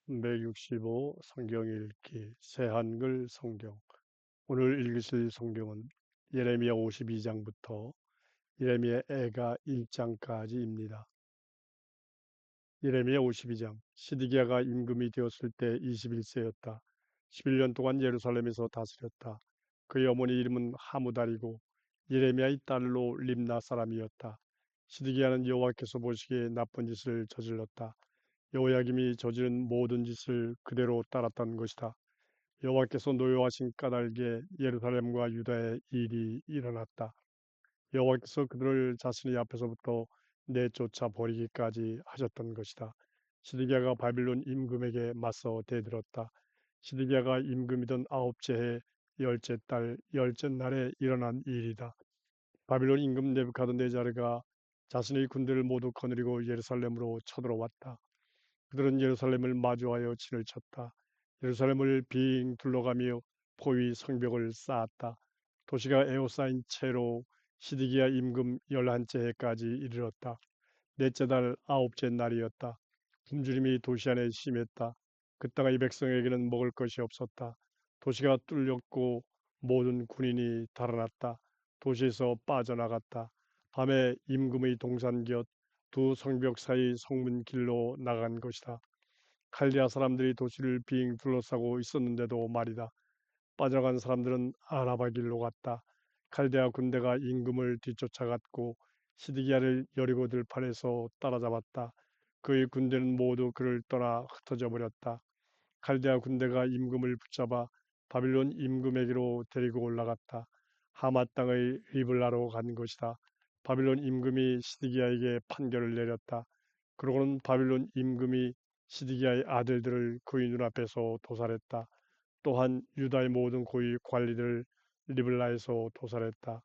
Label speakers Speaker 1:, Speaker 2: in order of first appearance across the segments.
Speaker 1: 365 성경 읽기 새한글 성경. 오늘 읽으실 성경은 예레미야 52장부터 예레미야 애가 1장까지입니다. 예레미야 52장. 시드기야가 임금이 되었을 때 21세였다. 11년 동안 예루살렘에서 다스렸다. 그의 어머니 이름은 하무달이고 예레미야의 딸로 림나 사람이었다. 시드기야는 여호와께서 보시기에 나쁜 짓을 저질렀다. 여호야김이 저지른 모든 짓을 그대로 따랐던 것이다. 여호와께서 노여하신 까닭에 예루살렘과 유다에 일이 일어났다. 여호와께서 그들을 자신의 앞에서부터 내쫓아 버리기까지 하셨던 것이다. 시드기야가 바빌론 임금에게 맞서 대들었다. 시드기야가 임금이던 아홉째 해 열째 달 열째 날에 일어난 일이다. 바빌론 임금 네부카드네자르가 자신의 군대를 모두 거느리고 예루살렘으로 쳐들어왔다. 그들은 예루살렘을 마주하여 진을 쳤다. 예루살렘을 빙 둘러가며 포위 성벽을 쌓았다. 도시가 에워싸인 채로 시드기야 임금 11째 해까지 이르렀다. 넷째 달 아홉째 날이었다. 굶주림이 도시 안에 심했다. 그 땅의 백성에게는 먹을 것이 없었다. 도시가 뚫렸고 모든 군인이 달아났다. 도시에서 빠져나갔다. 밤에 임금의 동산 곁 두 성벽 사이 성문 길로 나간 것이다. 칼디아 사람들이 도시를 빙 둘러싸고 있었는데도 말이다. 빠져간 사람들은 아라바 길로 갔다. 칼데아 군대가 임금을 뒤쫓아갔고 시드기야를 여리고 들판에서 따라잡았다. 그의 군대는 모두 그를 떠나 흩어져 버렸다. 칼데아 군대가 임금을 붙잡아 바빌론 임금에게로 데리고 올라갔다. 하맛 땅의 리블라로 간 것이다. 바빌론 임금이 시드기야에게 판결을 내렸다. 그러고는 바빌론 임금이 시드기야의 아들들을 그의 눈앞에서 도살했다. 또한 유다의 모든 고위 관리들을 리블라에서 도살했다.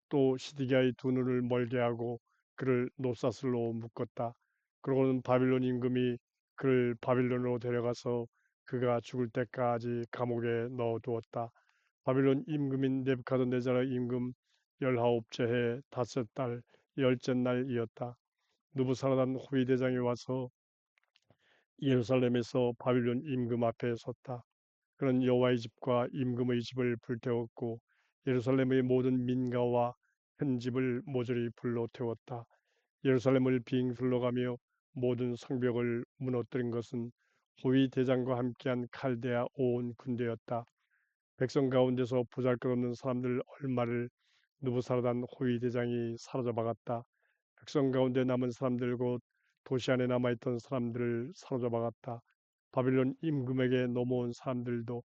Speaker 1: 또 시드기야의 두 눈을 멀게 하고 그를 노사슬로 묶었다. 그러고는 바빌론 임금이 그를 바빌론으로 데려가서 그가 죽을 때까지 감옥에 넣어두었다. 바빌론 임금인 네부카드네자르 임금 19째 해 다섯 달 열째 날이었다. 느부사라단 호위 대장이 와서 예루살렘에서 바빌론 임금 앞에 섰다. 그는 여호와의 집과 임금의 집을 불태웠고 예루살렘의 모든 민가와 큰 집을 모조리 불로 태웠다. 예루살렘을 빙 둘러가며 모든 성벽을 무너뜨린 것은 호위 대장과 함께한 칼데아 온 군대였다. 백성 가운데서 보잘것없는 사람들 얼마를 느부사르단 호위 대장이 사로잡아갔다. 백성 가운데 남은 사람들 곧 도시 안에 남아있던 사람들을 사로잡아갔다. 바빌론 임금에게 넘어온 사람들도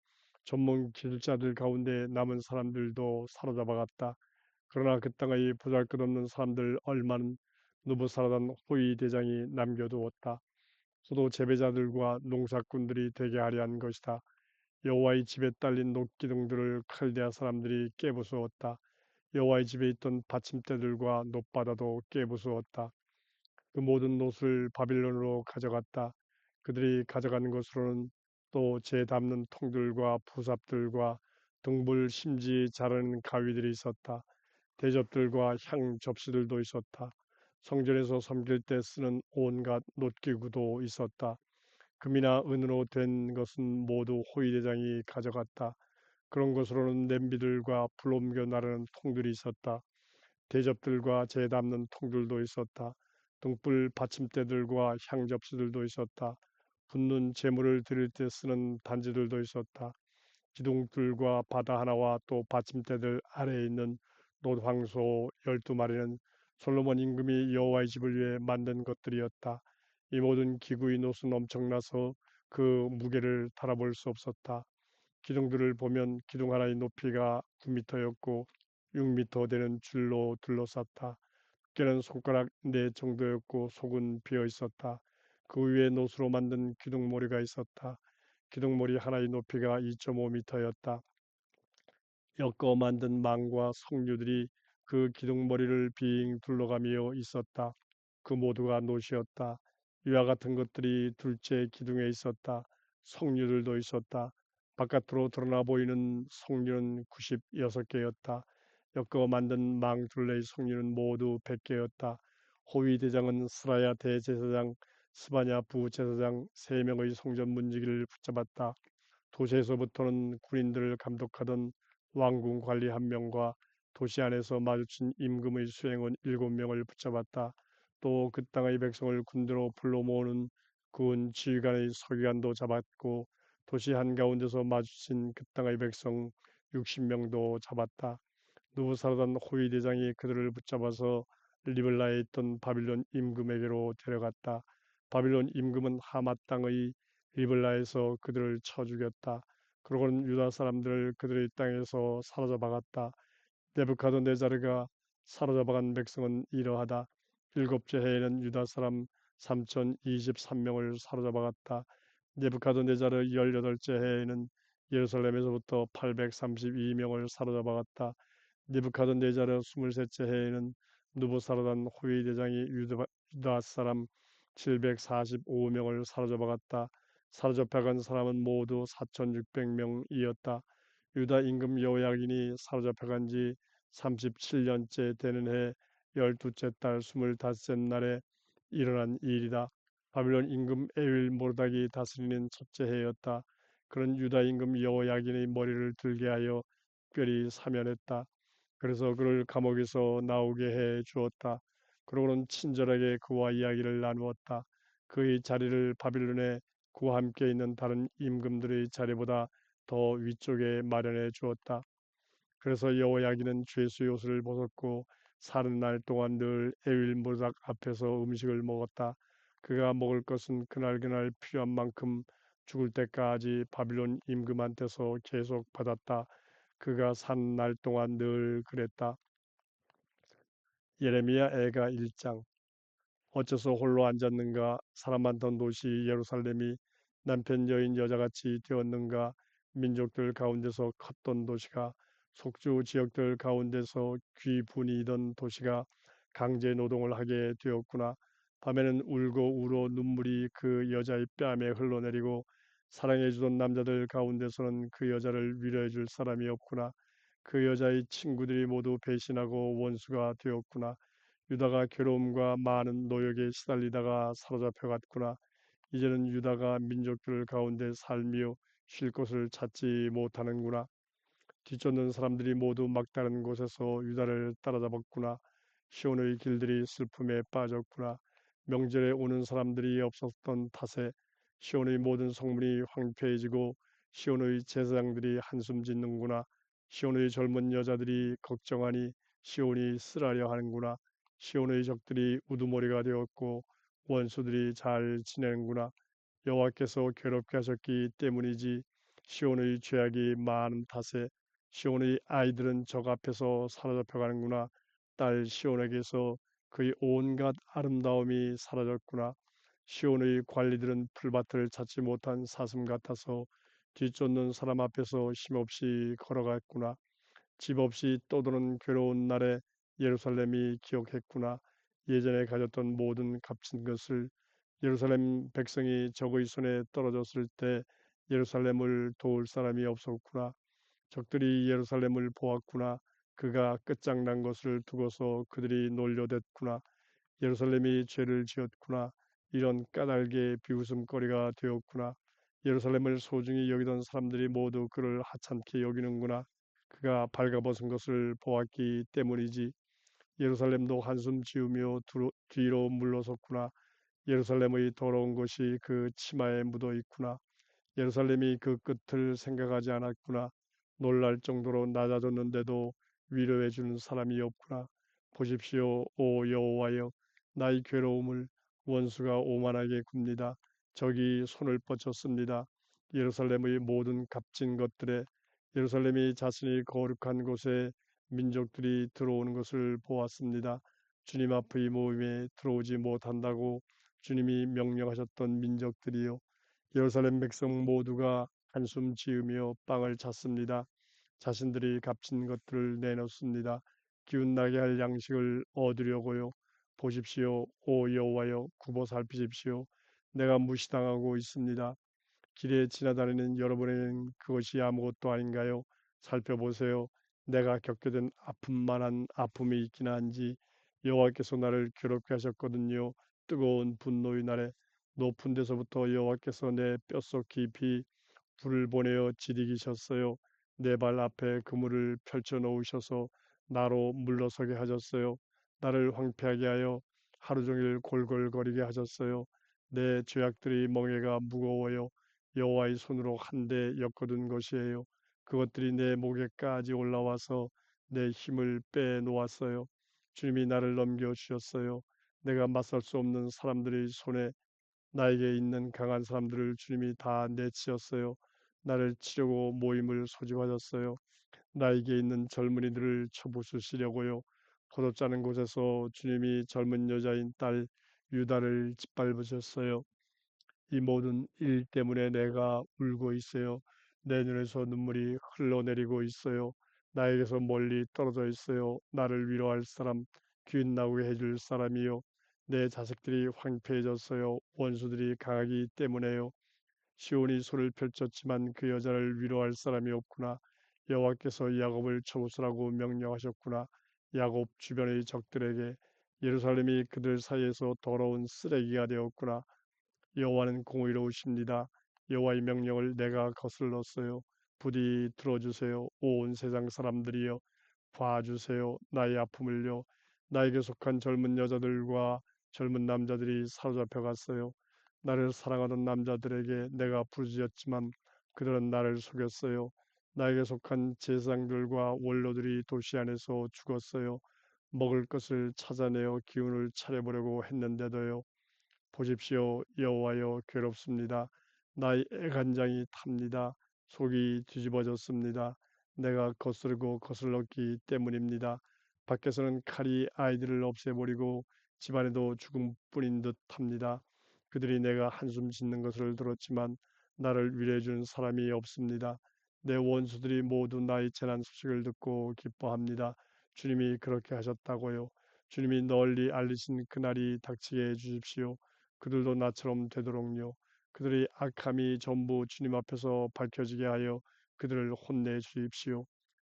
Speaker 1: 전문 기술자들 가운데 남은 사람들도 사로잡아갔다. 그러나 그 땅의 보잘것없는 사람들 얼마는 느부사라단 호위 대장이 남겨두었다. 소도 재배자들과 농사꾼들이 되게 하려 한 것이다. 여호와의 집에 딸린 녹기둥들을 칼데아 사람들이 깨부수었다. 여호와의 집에 있던 받침대들과 놋바다도 깨부수었다. 그 모든 놋을 바빌론으로 가져갔다. 그들이 가져간 것으로는 또 재 담는 통들과 부삽들과 등불 심지 자르는 가위들이 있었다. 대접들과 향 접시들도 있었다. 성전에서 섬길 때 쓰는 온갖 놋기구도 있었다. 금이나 은으로 된 것은 모두 호위대장이 가져갔다. 그런 것으로는 냄비들과 불 옮겨 나르는 통들이 있었다. 대접들과 재 담는 통들도 있었다. 등불 받침대들과 향 접시들도 있었다. 붓는 재물을 드릴 때 쓰는 단지들도 있었다. 기둥들과 바다 하나와 또 받침대들 아래에 있는 놋황소 12마리는 솔로몬 임금이 여호와의 집을 위해 만든 것들이었다. 이 모든 기구의 놋은 엄청나서 그 무게를 달아볼 수 없었다. 기둥들을 보면 기둥 하나의 높이가 9미터였고 6미터 되는 줄로 둘러쌌다. 두께는 손가락 네 정도였고 속은 비어 있었다. 그 위에 놋으로 만든 기둥머리가 있었다. 기둥머리 하나의 높이가 2.5미터였다. 엮어 만든 망과 석류들이 그 기둥머리를 빙 둘러가며 있었다. 그 모두가 놋이었다. 이와 같은 것들이 둘째 기둥에 있었다. 석류들도 있었다. 바깥으로 드러나 보이는 석류는 96개였다. 엮어 만든 망 둘레의 석류는 모두 100개였다. 호위 대장은 스라야 대제사장 스바냐 부제사장 3명의 성전 문지기를 붙잡았다. 도시에서부터는 군인들을 감독하던 왕궁 관리 1명과 도시 안에서 마주친 임금의 수행원 7명을 붙잡았다. 또 그 땅의 백성을 군대로 불러 모으는 군 지휘관의 서기관도 잡았고 도시 한가운데서 마주친 그 땅의 백성 60명도 잡았다. 누부사르단 호위 대장이 그들을 붙잡아서 리블라에 있던 바빌론 임금에게로 데려갔다. 바빌론 임금은 하맛 땅의 리블라에서 그들을 쳐 죽였다. 그러고는 유다 사람들을 그들의 땅에서 사로잡아 갔다. 네부카드네자르가 사로잡아간 백성은 이러하다. 일곱째 해에는 유다 사람 3023명을 사로잡아갔다. 네부카드네자르 18째 해에는 예루살렘에서부터 832명을 사로잡아갔다. 느부카드네자르 23째 해에는 누부사르단 호위 대장이 유다 사람 745명을 사로잡아갔다. 사로잡혀간 사람은 모두 4,600명이었다. 유다 임금 여호야긴이 사로잡혀간 지 37년째 되는 해 12째 달 25째 날에 일어난 일이다. 바빌론 임금 에윌 모르닥이 다스리는 첫째 해였다. 그런 유다 임금 여호야긴의 머리를 들게 하여 특별히 사면했다. 그래서 그를 감옥에서 나오게 해 주었다. 그러고는 친절하게 그와 이야기를 나누었다. 그의 자리를 바빌론에 그와 함께 있는 다른 임금들의 자리보다 더 위쪽에 마련해 주었다. 그래서 여호야기는 죄수의 옷을 벗었고 사는 날 동안 늘 에윌모닥 앞에서 음식을 먹었다. 그가 먹을 것은 그날 필요한 만큼 죽을 때까지 바빌론 임금한테서 계속 받았다. 그가 산 날 동안 늘 그랬다. 예레미야 애가 1장. 어째서 홀로 앉았는가? 사람 많던 도시 예루살렘이 남편 여인 여자같이 되었는가? 민족들 가운데서 컸던 도시가, 속주 지역들 가운데서 귀분이던 도시가 강제 노동을 하게 되었구나. 밤에는 울고 울어 눈물이 그 여자의 뺨에 흘러내리고 사랑해주던 남자들 가운데서는 그 여자를 위로해 줄 사람이 없구나. 그 여자의 친구들이 모두 배신하고 원수가 되었구나. 유다가 괴로움과 많은 노역에 시달리다가 사로잡혀 갔구나. 이제는 유다가 민족들 가운데 살며 쉴 곳을 찾지 못하는구나. 뒤쫓는 사람들이 모두 막다른 곳에서 유다를 따라잡았구나. 시온의 길들이 슬픔에 빠졌구나. 명절에 오는 사람들이 없었던 탓에 시온의 모든 성문이 황폐해지고 시온의 제사장들이 한숨 짓는구나. 시온의 젊은 여자들이 걱정하니 시온이 쓰라려 하는구나. 시온의 적들이 우두머리가 되었고 원수들이 잘 지내는구나. 여호와께서 괴롭게 하셨기 때문이지 시온의 죄악이 많은 탓에 시온의 아이들은 적 앞에서 사로잡혀 가는구나. 딸 시온에게서 그의 온갖 아름다움이 사라졌구나. 시온의 관리들은 풀밭을 찾지 못한 사슴 같아서 뒤쫓는 사람 앞에서 힘없이 걸어갔구나. 집 없이 떠도는 괴로운 날에 예루살렘이 기억했구나. 예전에 가졌던 모든 값진 것을. 예루살렘 백성이 적의 손에 떨어졌을 때 예루살렘을 도울 사람이 없었구나. 적들이 예루살렘을 보았구나. 그가 끝장난 것을 두고서 그들이 놀려댔구나. 예루살렘이 죄를 지었구나. 이런 까닭에 비웃음거리가 되었구나. 예루살렘을 소중히 여기던 사람들이 모두 그를 하찮게 여기는구나. 그가 발가벗은 것을 보았기 때문이지. 예루살렘도 한숨 지으며 뒤로 물러섰구나. 예루살렘의 더러운 것이 그 치마에 묻어 있구나. 예루살렘이 그 끝을 생각하지 않았구나. 놀랄 정도로 낮아졌는데도 위로해 주는 사람이 없구나. 보십시오, 오 여호와여, 나의 괴로움을 원수가 오만하게 굽니다. 적이 손을 뻗쳤습니다. 예루살렘의 모든 값진 것들에 예루살렘이 자신이 거룩한 곳에 민족들이 들어오는 것을 보았습니다. 주님 앞의 모임에 들어오지 못한다고 주님이 명령하셨던 민족들이요. 예루살렘 백성 모두가 한숨 지으며 빵을 찾습니다. 자신들이 값진 것들을 내놓습니다. 기운나게 할 양식을 얻으려고요. 보십시오, 오 여호와여, 굽어 살피십시오. 내가 무시당하고 있습니다. 길에 지나다니는 여러분에게는 그것이 아무것도 아닌가요? 살펴보세요. 내가 겪게 된 아픔만한 아픔이 있긴 한지 여호와께서 나를 괴롭게 하셨거든요. 뜨거운 분노의 날에 높은 데서부터 여호와께서 내 뼛속 깊이 불을 보내어 지리기셨어요. 내 발 앞에 그물을 펼쳐 놓으셔서 나로 물러서게 하셨어요. 나를 황폐하게 하여 하루 종일 골골거리게 하셨어요. 내 죄악들이 멍에가 무거워요. 여호와의 손으로 한데 엮어둔 것이에요. 그것들이 내 목에까지 올라와서 내 힘을 빼놓았어요. 주님이 나를 넘겨주셨어요. 내가 맞설 수 없는 사람들의 손에 나에게 있는 강한 사람들을 주님이 다 내치셨어요. 나를 치려고 모임을 소집하셨어요. 나에게 있는 젊은이들을 쳐부수시려고요. 포도 짜는 곳에서 주님이 젊은 여자인 딸 유다를 짓밟으셨어요. 이 모든 일 때문에 내가 울고 있어요. 내 눈에서 눈물이 흘러내리고 있어요. 나에게서 멀리 떨어져 있어요. 나를 위로할 사람, 귀인 나오게 해줄 사람이요. 내 자식들이 황폐해졌어요. 원수들이 강하기 때문에요. 시온이 손을 펼쳤지만 그 여자를 위로할 사람이 없구나. 여호와께서 야곱을 쳐부수라고 명령하셨구나. 야곱 주변의 적들에게 예루살렘이 그들 사이에서 더러운 쓰레기가 되었구나. 여호와는 공의로우십니다. 여호와의 명령을 내가 거슬렀어요. 부디 들어주세요. 온 세상 사람들이여 봐주세요. 나의 아픔을요. 나에게 속한 젊은 여자들과 젊은 남자들이 사로잡혀 갔어요. 나를 사랑하던 남자들에게 내가 부르짖었지만 그들은 나를 속였어요. 나에게 속한 제사장들과 원로들이 도시 안에서 죽었어요. 먹을 것을 찾아내어 기운을 차려보려고 했는데도요. 보십시오. 여호와여 괴롭습니다. 나의 애간장이 탑니다. 속이 뒤집어졌습니다. 내가 거스르고 거슬렀기 때문입니다. 밖에서는 칼이 아이들을 없애버리고 집안에도 죽음뿐인 듯합니다. 그들이 내가 한숨 짓는 것을 들었지만 나를 위로해 준 사람이 없습니다. 내 원수들이 모두 나의 재난 소식을 듣고 기뻐합니다. 주님이 그렇게 하셨다고요. 주님이 널리 알리신 그날이 닥치게 해 주십시오. 그들도 나처럼 되도록요. 그들의 악함이 전부 주님 앞에서 밝혀지게 하여 그들을 혼내 주십시오.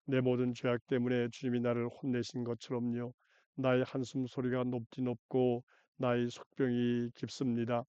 Speaker 1: 내 모든 죄악 때문에 주님이 나를 혼내신 것처럼요. 나의 한숨 소리가 높디 높고 나의 속병이 깊습니다.